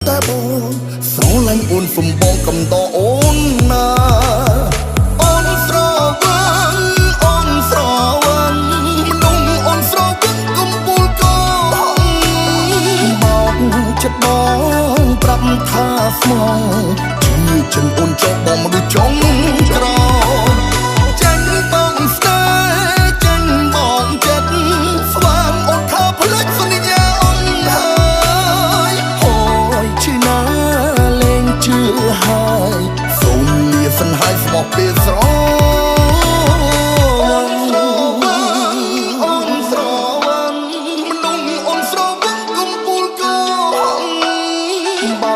តែបងស្រឡាញ់អូនសំបងកំដរអូនណាអូនស្រវឹងអូនស្រវឹងមនុស្សអូនស្រវឹងកំពូលកោមកចិត្តបងប្រាប់ថាស្មងជឿចិនអូនចោលបងមនុស្សចុងក្រចាញ់បងស្នេហ៍ចាញ់បងចិត្តស្វាមអូនថាផ្លេចសន្យាអូនហើយហើយឈឺណាលែងជឿហើយសូមលាសិនហើយស្មោះពេលស្របង